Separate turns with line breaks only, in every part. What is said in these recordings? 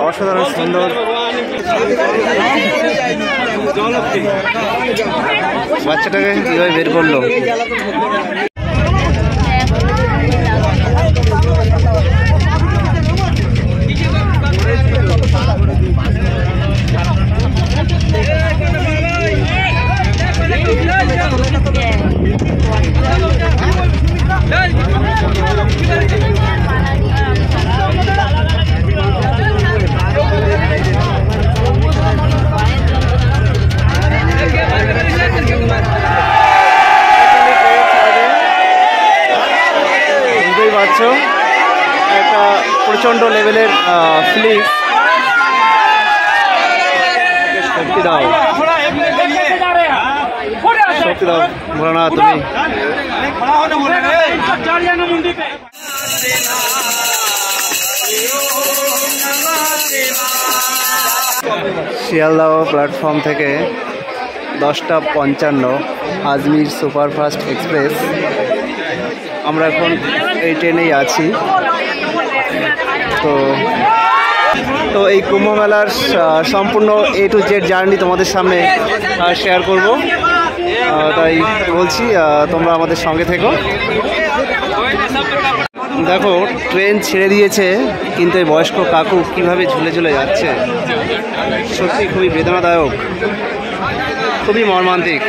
অসাধারণ সুন্দর। বাচ্চাটাকে কিভাবে বের করলো? একটা প্রচন্ড লেভেলের ফিলিংস। শক্তি দাও, শক্তি দাও ভোলানাথ তুমি। শিয়ালদহ প্ল্যাটফর্ম থেকে 10:55 আজমির সুপারফাস্ট এক্সপ্রেস। আমরা এখন এই ট্রেনেই আছি। তো এই কুম্ভ মেলার সম্পূর্ণ A to Z জার্নি তোমাদের সামনে শেয়ার করব, তাই বলছি তোমরা আমাদের সঙ্গে থেকো। দেখো ট্রেন ছেড়ে দিয়েছে, কিন্তু এই বয়স্ক কাকু কিভাবে ঝুলে ঝুলে যাচ্ছে, সত্যি খুবই বেদনাদায়ক, খুবই মর্মান্তিক।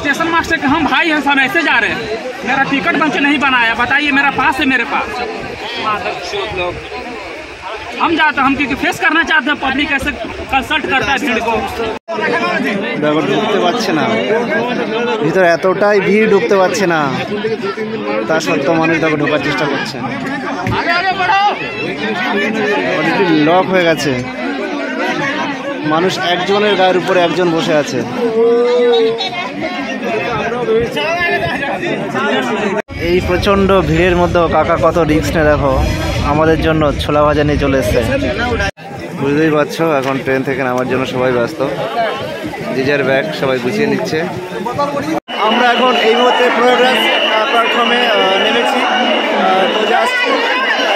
स्टेशन मास्टर के हम भाई हैं, सब ऐसे जा रहे हैं। मेरा टिकट बंच नहीं बनाया, बताइए मेरा पास है, मेरे पास हम जाते, हम क्योंकि फेस करना चाहते हैं, पब्लिक ऐसे कंसल्ट करता है भीड़ को।
দেখো ঢুকতে পারছে না, ভিতরে এতটাই ভিড়, ঢুকতে পারছে না, তা সত্ত্বেও মানুষ দেখো ঢোকার চেষ্টা করছে। লক হয়ে গেছে, মানুষ একজনের গায়ের উপরে একজন বসে আছে। এই প্রচন্ড ভিড়ের মধ্যেও কাকা কত রিস্ক নিয়ে দেখো আমাদের জন্য ছোলা ভাজা নিয়ে চলে এসছে। বুঝতেই পারছো এখন ট্রেন থেকে নামার জন্য সবাই ব্যস্ত, যে যার ব্যাগ সবাই গুছিয়ে নিচ্ছে। আমরা এখন এই মুহূর্তে প্রয়াগরাজ প্ল্যাটফর্মে নেমেছি। তো জাস্ট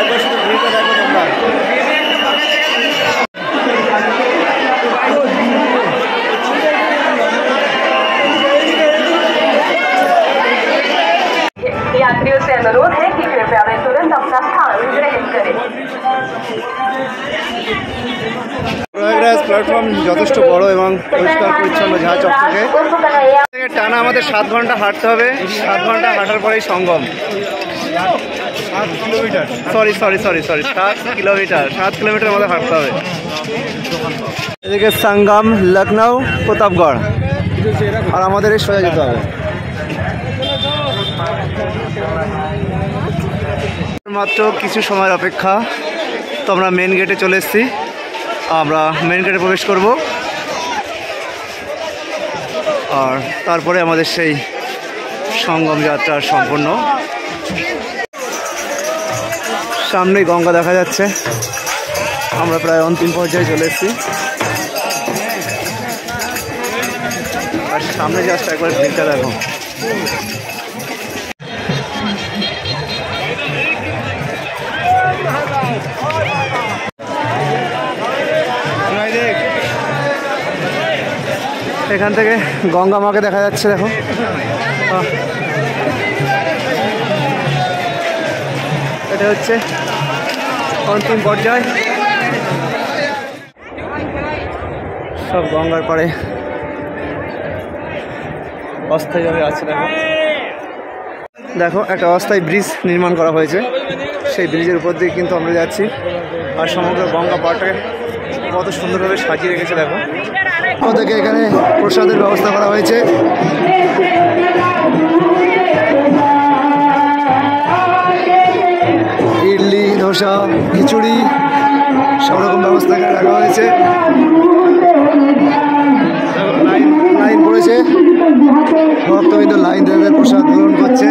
একবার শুধু ভিড়টা দেখো তোমরা।
यात्रियों से अनुरोध है कि कृपया वे तुरंत अपना स्थान ग्रहण करें।
প্রয়াগরাজ প্ল্যাটফর্ম যথেষ্ট বড় এবং পরিষ্কার পরিচ্ছন্ন, ঝাঁ চকচকে। টানা আমাদের 7 ঘন্টা হাঁটতে হবে, 7 ঘন্টা হাঁটার পরেই সঙ্গম। 7 কিলোমিটার, সরি 7 কিলোমিটার আমাদের হাঁটতে হবে। এদিকে সঙ্গম, লখনউ, প্রতাপগড়, আর আমাদের এই সোজা যেতে হবে। মাত্র কিছু সময়ের অপেক্ষা, তো আমরা মেন গেটে চলে এসেছি। আমরা মেন গেটে প্রবেশ করব, আর তারপরে আমাদের সেই সঙ্গম যাত্রা সম্পূর্ণ। সামনেই গঙ্গা দেখা যাচ্ছে, আমরা প্রায় অন্তিম পর্যায়ে চলে এসেছি। আর সামনে জাস্ট একবার ভিড়টা দেখো। এখান থেকে গঙ্গা মাকে দেখা যাচ্ছে, দেখো। এটা হচ্ছে অন্তিম পর্যায়। সব গঙ্গার পাড়ে অস্থায়ীভাবে আছে। দেখো দেখো একটা অস্থায়ী ব্রিজ নির্মাণ করা হয়েছে, সেই ব্রিজের উপর দিয়ে কিন্তু আমরা যাচ্ছি। আর সমগ্র গঙ্গা পাড়টাকে কত সুন্দরভাবে সাজিয়ে রেখেছে দেখো। ওদেরকে এখানে প্রসাদের ব্যবস্থা করা হয়েছে। ইডলি, ধোসা, খিচুড়ি সব রকম ব্যবস্থা এখানে রাখা হয়েছে। লাইন পড়েছে, ভক্তবৃন্দ লাইন ধরে প্রসাদ গ্রহণ করছে।